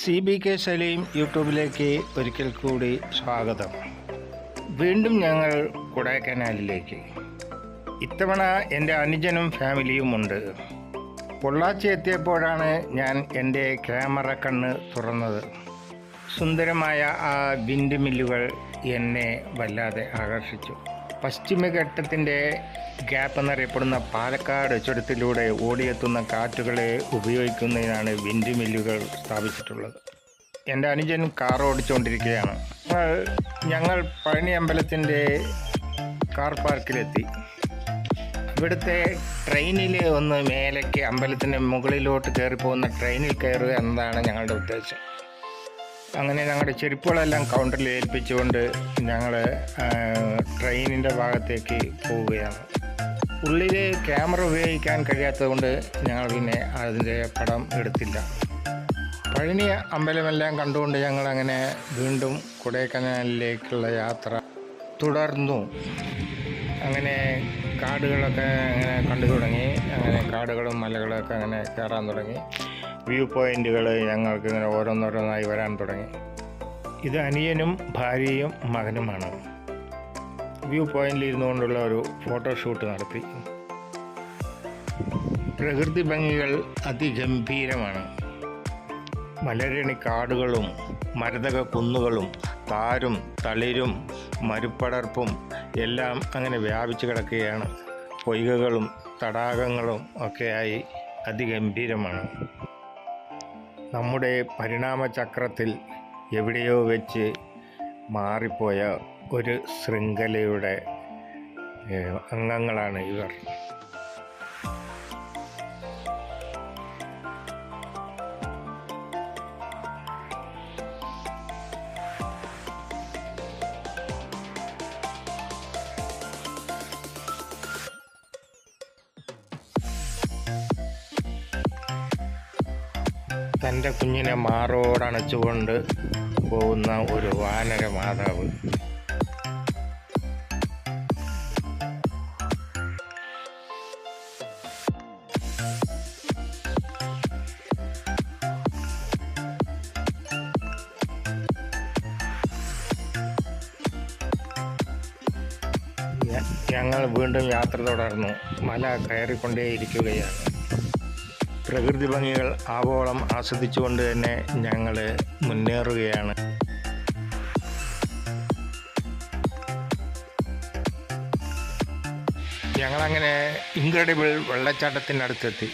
CBK Saleem യൂട്യൂബിലേക്ക് ഒരിക്കൽ കൂടി സ്വാഗതം. വീണ്ടും ഞങ്ങൾ കൊടൈക്കനാലിലേക്ക്. ഇത്തവണ എൻ്റെ അനുജനും ഫാമിലിയുമുണ്ട്. പൊള്ളാച്ചി എത്തിയപ്പോഴാണ് ഞാൻ എൻ്റെ ക്യാമറ കണ്ണ് തുറന്നത്. സുന്ദരമായ ആ വിൻഡ് മില്ലുകൾ എന്നെ വല്ലാതെ ആകർഷിച്ചു. പശ്ചിമഘട്ടത്തിൻ്റെ ഗ്യാപ്പ് എന്നറിയപ്പെടുന്ന പാലക്കാട് ചുരത്തിലൂടെ ഓടിയെത്തുന്ന കാറ്റുകളെ ഉപയോഗിക്കുന്നതിനാണ് വിൻഡ് മില്ലുകൾ സ്ഥാപിച്ചിട്ടുള്ളത്. എൻ്റെ അനുജൻ കാർ ഓടിച്ചുകൊണ്ടിരിക്കുകയാണ്. ഞങ്ങൾ പഴനി അമ്പലത്തിൻ്റെ കാർ പാർക്കിലെത്തി. ഇവിടുത്തെ ട്രെയിനിൽ ഒന്ന് മേലേക്ക് അമ്പലത്തിൻ്റെ മുകളിലോട്ട് കയറിപ്പോകുന്ന ട്രെയിനിൽ കയറുക എന്നതാണ് ഞങ്ങളുടെ ഉദ്ദേശം. അങ്ങനെ ഞങ്ങളുടെ ചെരുപ്പുകളെല്ലാം കൗണ്ടറിൽ ഏൽപ്പിച്ചുകൊണ്ട് ഞങ്ങൾ ട്രെയിനിൻ്റെ ഭാഗത്തേക്ക് പോവുകയാണ്. ഉള്ളിൽ ക്യാമറ ഉപയോഗിക്കാൻ കഴിയാത്തതുകൊണ്ട് ഞങ്ങൾ പിന്നെ അതിൻ്റെ പടം എടുത്തില്ല. പഴനി അമ്പലമെല്ലാം കണ്ടുകൊണ്ട് ഞങ്ങളങ്ങനെ വീണ്ടും കൊടൈക്കനാലിലേക്കുള്ള യാത്ര തുടർന്നു. അങ്ങനെ കാടുകളൊക്കെ അങ്ങനെ കണ്ടു തുടങ്ങി. അങ്ങനെ കാടുകളും മലകളൊക്കെ അങ്ങനെ കയറാൻ തുടങ്ങി. വ്യൂ പോയിൻ്റുകൾ ഞങ്ങൾക്ക് ഇങ്ങനെ ഓരോന്നോരോന്നായി വരാൻ തുടങ്ങി. ഇത് അനിയനും ഭാര്യയും മകനുമാണ്. വ്യൂ പോയിന്റിൽ ഇരുന്നുകൊണ്ടുള്ള ഒരു ഫോട്ടോഷൂട്ട് നടത്തി. പ്രകൃതി ഭംഗികൾ അതിഗംഭീരമാണ്. മലരണി കാടുകളും മരതക കുന്നുകളും താരും തളിരും മരുപ്പടർപ്പും എല്ലാം അങ്ങനെ വ്യാപിച്ചു കിടക്കുകയാണ്. പൊയ്കകളും തടാകങ്ങളും ഒക്കെയായി അതിഗംഭീരമാണ്. നമ്മുടെ പരിണാമചക്രത്തിൽ എവിടെയോ വെച്ച് മാറിപ്പോയ ഒരു ശൃംഖലയുടെ അംഗങ്ങളാണ് ഇവർ. തൻ്റെ കുഞ്ഞിനെ മാറോടണച്ചുകൊണ്ട് പോകുന്ന ഒരു വാനര മാതാവ്. ഞങ്ങൾ വീണ്ടും യാത്ര തുടർന്നു. മല കയറിക്കൊണ്ടേയിരിക്കുകയാണ്. പ്രകൃതി ഭംഗികൾ ആവോളം ആസ്വദിച്ചുകൊണ്ട് തന്നെ ഞങ്ങൾ മുന്നേറുകയാണ്. ഞങ്ങളങ്ങനെ ഇൻക്രെഡിബിൾ വെള്ളച്ചാട്ടത്തിനടുത്തെത്തി.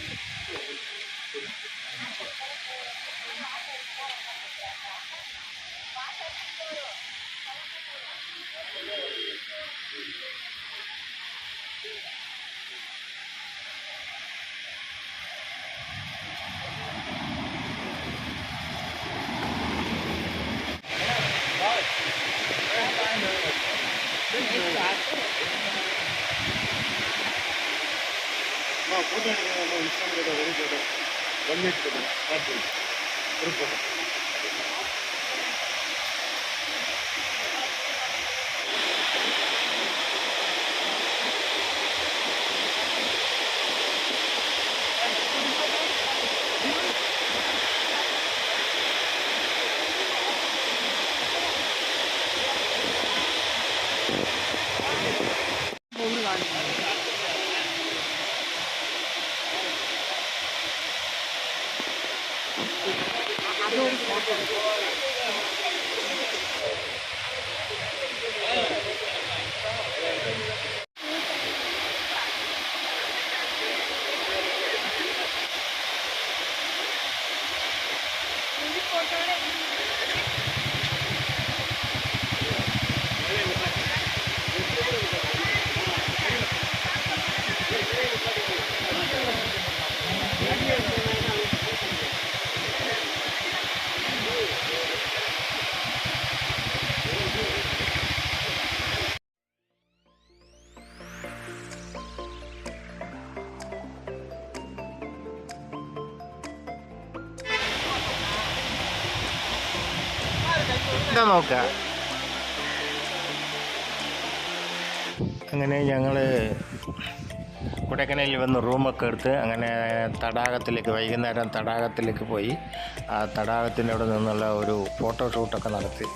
നോക്കുക. അങ്ങനെ ഞങ്ങൾ കൊടൈക്കനാലിൽ വന്ന് റൂമൊക്കെ എടുത്ത് അങ്ങനെ തടാകത്തിലേക്ക് വൈകുന്നേരം തടാകത്തിലേക്ക് പോയി ആ തടാകത്തിൻ്റെ അവിടെ നിന്നുള്ള ഒരു ഫോട്ടോഷൂട്ടൊക്കെ നടത്തി.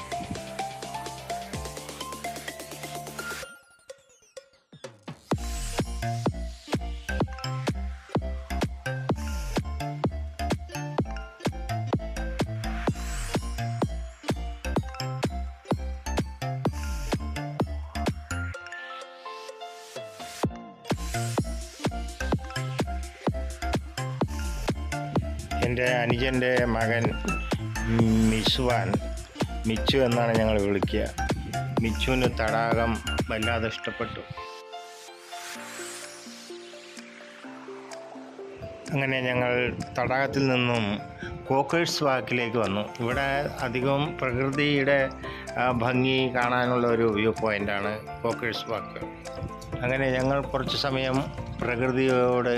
എൻ്റെ അനുജൻ്റെ മകൻ മിച്ചു എന്നാണ് ഞങ്ങൾ വിളിക്കുക. മിച്ചുവിന് തടാകം വല്ലാതെ ഇഷ്ടപ്പെട്ടു. അങ്ങനെ ഞങ്ങൾ തടാകത്തിൽ നിന്നും കോക്കേഴ്സ് വാക്കിലേക്ക് വന്നു. ഇവിടെ അധികം പ്രകൃതിയുടെ ഭംഗി കാണാനുള്ള ഒരു വ്യൂ പോയിൻ്റാണ് കോക്കേഴ്സ് വാക്ക്. അങ്ങനെ ഞങ്ങൾ കുറച്ച് സമയം പ്രകൃതിയോട്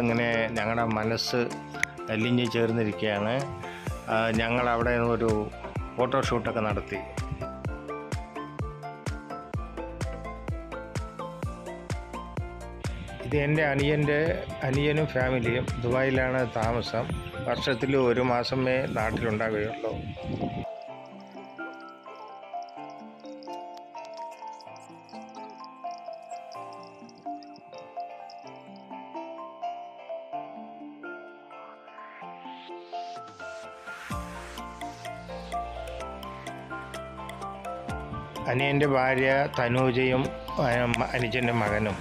ഇങ്ങനെ ഞങ്ങളുടെ മനസ്സ് അലിഞ്ഞ് ചേർന്നിരിക്കുകയാണ്. ഞങ്ങൾ അവിടെ ഒരു ഫോട്ടോഷൂട്ടൊക്കെ നടത്തി. ഇത് എൻ്റെ അനിയനും ഫാമിലിയും ദുബായിലാണ് താമസം. വർഷത്തിൽ 1 മാസമേ നാട്ടിലുണ്ടാകുകയുള്ളൂ. അനിയൻ്റെ ഭാര്യ തനൂജയും അനുജൻ്റെ മകനും.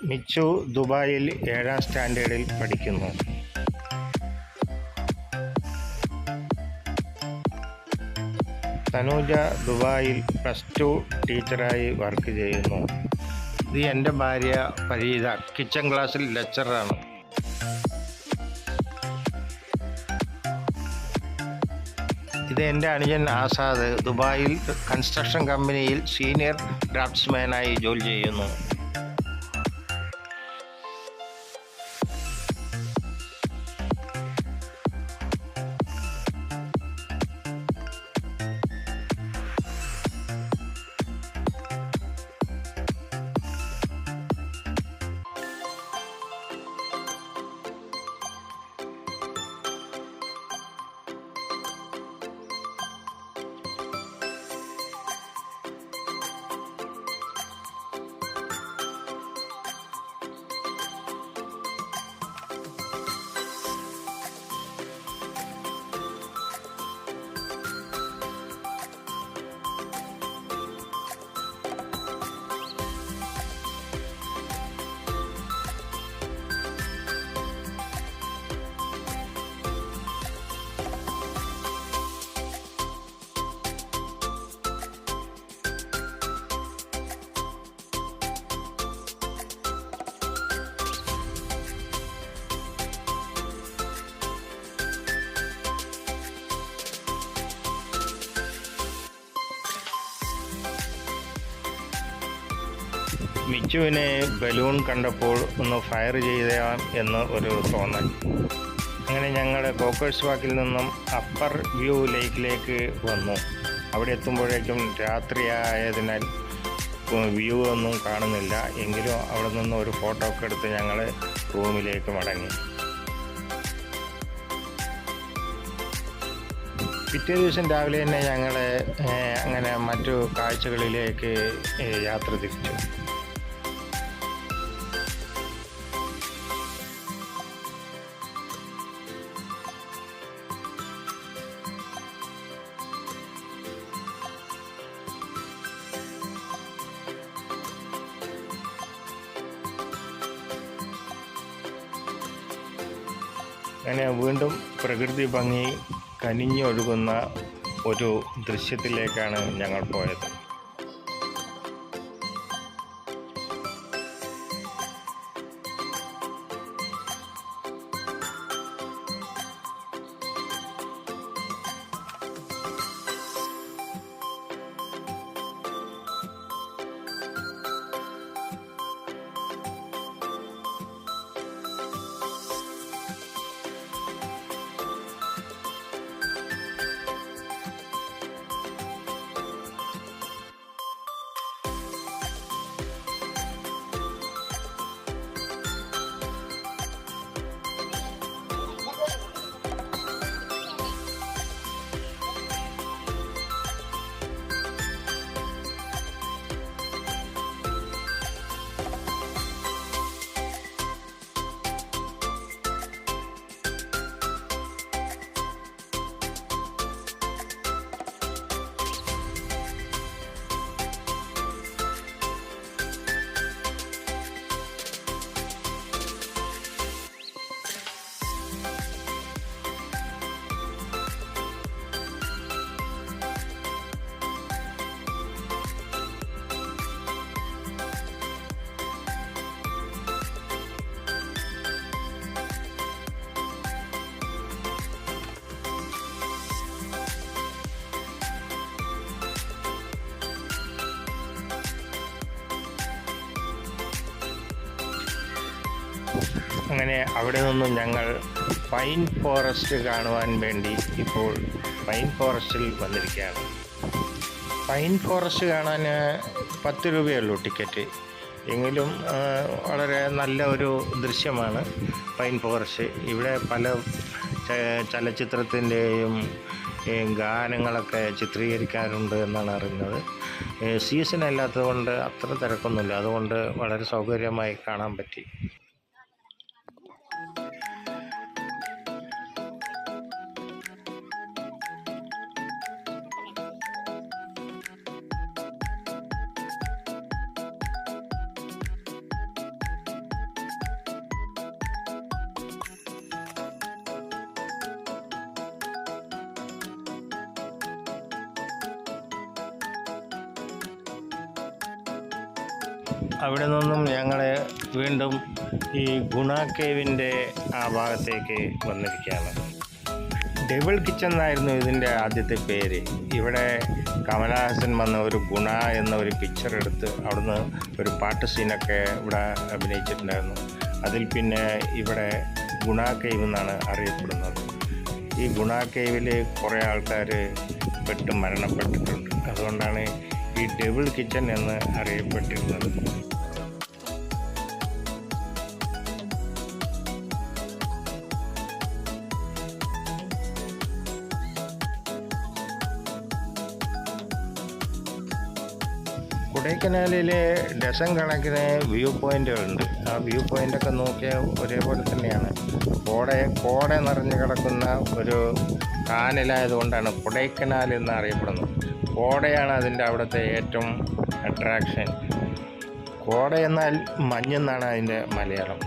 മിച്ചു ദുബായിൽ 7ാം സ്റ്റാൻഡേർഡിൽ പഠിക്കുന്നു. തനൂജ ദുബായിൽ +2 ടീച്ചറായി വർക്ക് ചെയ്യുന്നു. ഇത് എൻ്റെ ഭാര്യ ഫരീദ, കിച്ചൺ ക്ലാസ്സിൽ ലെക്ചറാണ്. ഇത് എൻ്റെ അനുജൻ ആസാദ്, ദുബായിൽ കൺസ്ട്രക്ഷൻ കമ്പനിയിൽ സീനിയർ ഡ്രാഫ്റ്റ്സ്മാനായി ജോലി ചെയ്യുന്നു. മിച്ചുവിനെ ബലൂൺ കണ്ടപ്പോൾ ഒന്ന് ഫയർ ചെയ്യാം എന്ന് ഒരു തോന്നൽ. അങ്ങനെ ഞങ്ങൾ കോക്കേഴ്സ് വാക്കിൽ നിന്നും അപ്പർ വ്യൂ ലേക്കിലേക്ക് വന്നു. അവിടെ എത്തുമ്പോഴേക്കും രാത്രിയായതിനാൽ വ്യൂ ഒന്നും കാണുന്നില്ല. എങ്കിലും അവിടെ നിന്ന് ഒരു ഫോട്ടോ ഒക്കെ എടുത്ത് ഞങ്ങൾ റൂമിലേക്ക് മടങ്ങി. പിറ്റേ ദിവസം രാവിലെ തന്നെ ഞങ്ങൾ അങ്ങനെ മറ്റു കാഴ്ചകളിലേക്ക് യാത്ര തിരിച്ചു. അങ്ങനെ വീണ്ടും പ്രകൃതി ഭംഗി കനിഞ്ഞൊഴുകുന്ന ഒരു ദൃശ്യത്തിലേക്കാണ് ഞങ്ങൾ പോയത്. അങ്ങനെ അവിടെ നിന്നും ഞങ്ങൾ പൈൻ ഫോറസ്റ്റ് കാണുവാൻ വേണ്ടി ഇപ്പോൾ പൈൻ ഫോറസ്റ്റിൽ വന്നിരിക്കുകയാണ്. പൈൻ ഫോറസ്റ്റ് കാണാൻ 10 രൂപയുള്ളൂ ടിക്കറ്റ്. എങ്കിലും വളരെ നല്ല ഒരു ദൃശ്യമാണ് പൈൻ ഫോറസ്റ്റ്. ഇവിടെ പല ചലച്ചിത്രത്തിൻ്റെയും ഗാനങ്ങളൊക്കെ ചിത്രീകരിക്കാറുണ്ട് എന്നാണ് അറിയുന്നത്. സീസൺ അല്ലാത്തത് കൊണ്ട് അത്ര തിരക്കൊന്നുമില്ല, അതുകൊണ്ട് വളരെ സൗകര്യമായി കാണാൻ പറ്റി. അവിടെ നിന്നും ഞങ്ങൾ വീണ്ടും ഈ ഗുണ കേവിൻ്റെ ആ ഭാഗത്തേക്ക് വന്നിരിക്കുകയാണ്. ഡെവിൾ കിച്ചൺ എന്നായിരുന്നു ഇതിൻ്റെ ആദ്യത്തെ പേര്. ഇവിടെ കമലഹാസൻ വന്ന ഒരു ഗുണ എന്ന ഒരു പിക്ചർ എടുത്ത് അവിടുന്ന് ഒരു പാട്ട് സീനൊക്കെ ഇവിടെ അഭിനയിച്ചിട്ടുണ്ടായിരുന്നു. അതിൽ പിന്നെ ഇവിടെ ഗുണ കേവ് എന്നാണ് അറിയപ്പെടുന്നത്. ഈ ഗുണ കേവിൽ കുറേ ആൾക്കാർ മരണപ്പെട്ടിട്ടുണ്ട്. അതുകൊണ്ടാണ് ഈ ഡെവിൾ കിച്ചൺ എന്ന് അറിയപ്പെട്ടിരുന്നത്. കൊടൈക്കനാലിലെ ഡസൻ കണക്കിന് വ്യൂ പോയിൻ്റുകളുണ്ട്. ആ വ്യൂ പോയിൻ്റൊക്കെ നോക്കിയാൽ ഒരേപോലെ തന്നെയാണ്. കോട നിറഞ്ഞു കിടക്കുന്ന ഒരു കാനലായതുകൊണ്ടാണ് കൊടൈക്കനാൽ എന്ന് അറിയപ്പെടുന്നത്. കോടയാണ് അതിൻ്റെ അവിടുത്തെ ഏറ്റവും അട്രാക്ഷൻ. കോട എന്നാൽ മഞ്ഞെന്നാണ് അതിൻ്റെ മലയാളം.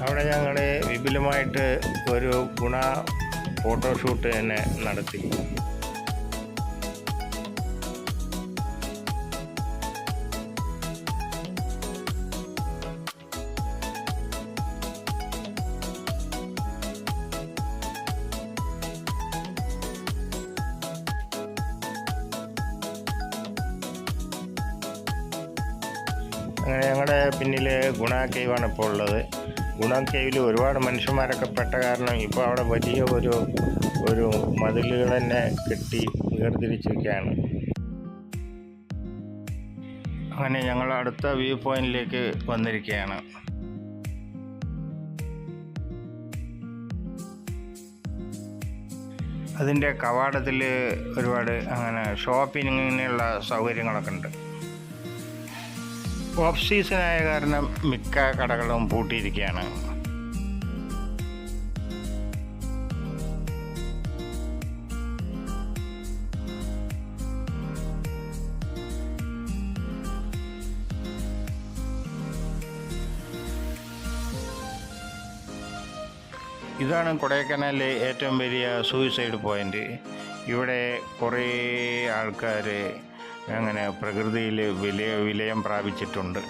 അവിടെ ഞങ്ങൾ വിപുലമായിട്ട് ഒരു ഗുണ ഫോട്ടോഷൂട്ട് തന്നെ നടത്തി. അങ്ങനെ ഞങ്ങളുടെ പിന്നിൽ ഗുണ കേവാണ് ഇപ്പോൾ ഉള്ളത്. ഗുണ കേവിൽ ഒരുപാട് മനുഷ്യന്മാരൊക്കെ പെട്ട കാരണം ഇപ്പോൾ അവിടെ വലിയ ഒരു മതിലുകൾ തന്നെ കെട്ടി വേർതിരിച്ചിരിക്കുകയാണ്. അങ്ങനെ ഞങ്ങൾ അടുത്ത വ്യൂ പോയിന്റിലേക്ക് വന്നിരിക്കുകയാണ്. അതിൻ്റെ കവാടത്തിൽ ഒരുപാട് അങ്ങനെ ഷോപ്പിങ്ങിനുള്ള സൗകര്യങ്ങളൊക്കെ ഉണ്ട്. ഓഫ് സീസണായ കാരണം മിക്ക കടകളും പൂട്ടിയിരിക്കുകയാണ്. ഇതാണ് കൊടൈക്കനാലിലെ ഏറ്റവും വലിയ സൂയിസൈഡ് പോയിൻ്റ്. ഇവിടെ കുറേ ആൾക്കാർ അങ്ങനെ പ്രകൃതിയിൽ വിലയം പ്രാപിച്ചിട്ടുണ്ട്.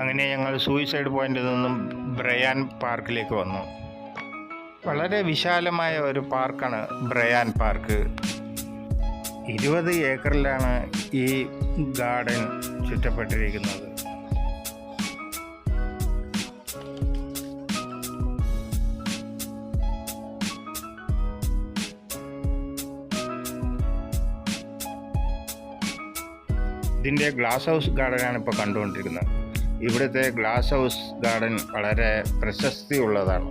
അങ്ങനെ ഞങ്ങൾ സൂയിസൈഡ് പോയിന്റിൽ നിന്നും ബ്രയാൻ പാർക്കിലേക്ക് വന്നു. വളരെ വിശാലമായ ഒരു പാർക്കാണ് ബ്രയാൻ പാർക്ക്. 20 ഏക്കറിലാണ് ഈ ഗാർഡൻ ചുറ്റപ്പെട്ടിരിക്കുന്നത്. ഇതിൻ്റെ ഗ്ലാസ് ഹൗസ് ഗാർഡനാണ് ഇപ്പോൾ കണ്ടുകൊണ്ടിരിക്കുന്നത്. ഇവിടുത്തെ ഗ്ലാസ് ഹൗസ് ഗാർഡൻ വളരെ പ്രശസ്തിയുള്ളതാണ്.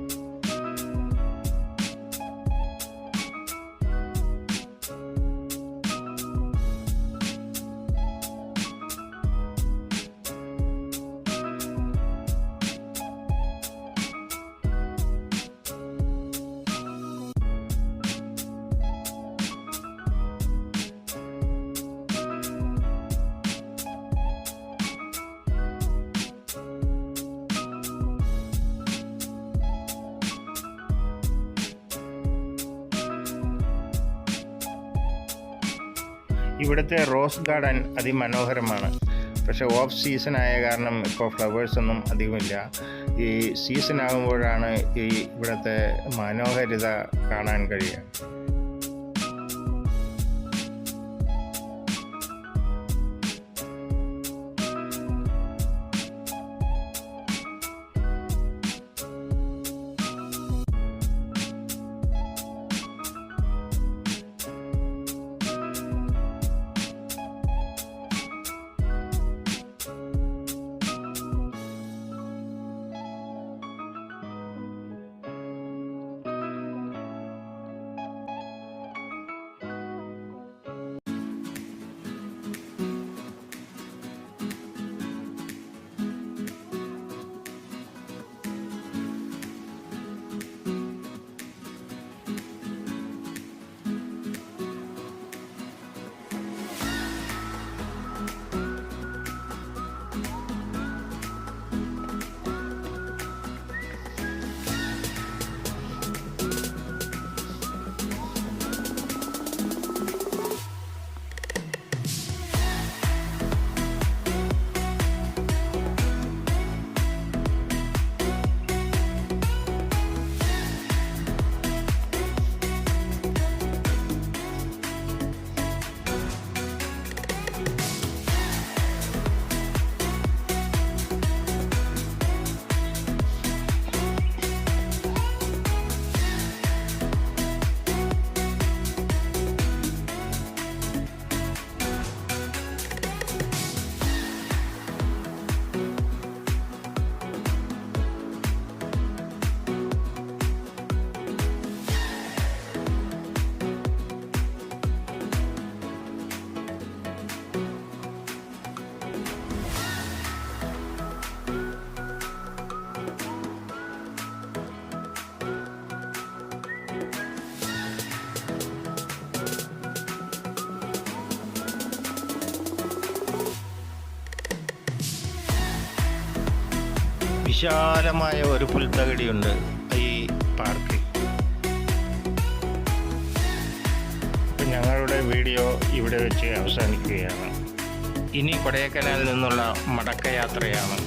ഇവിടുത്തെ റോസ് ഗാർഡൻ അതിമനോഹരമാണ്. പക്ഷേ ഓഫ് സീസൺ ആയ കാരണം ഇപ്പോൾ ഫ്ലവേഴ്സ് ഒന്നും അധികമില്ല. ഈ സീസൺ ആകുമ്പോഴാണ് ഇവിടുത്തെ മനോഹാരിത കാണാൻ കഴിയുക. വിശാലമായ ഒരു പുൽത്തകിടിയുണ്ട് ഈ പാർക്കിൽ. ഞങ്ങളുടെ വീഡിയോ ഇവിടെ വെച്ച് അവസാനിക്കുകയാണ്. ഇനി കൊടൈക്കനാലിൽ നിന്നുള്ള മടക്കയാത്രയാണ്.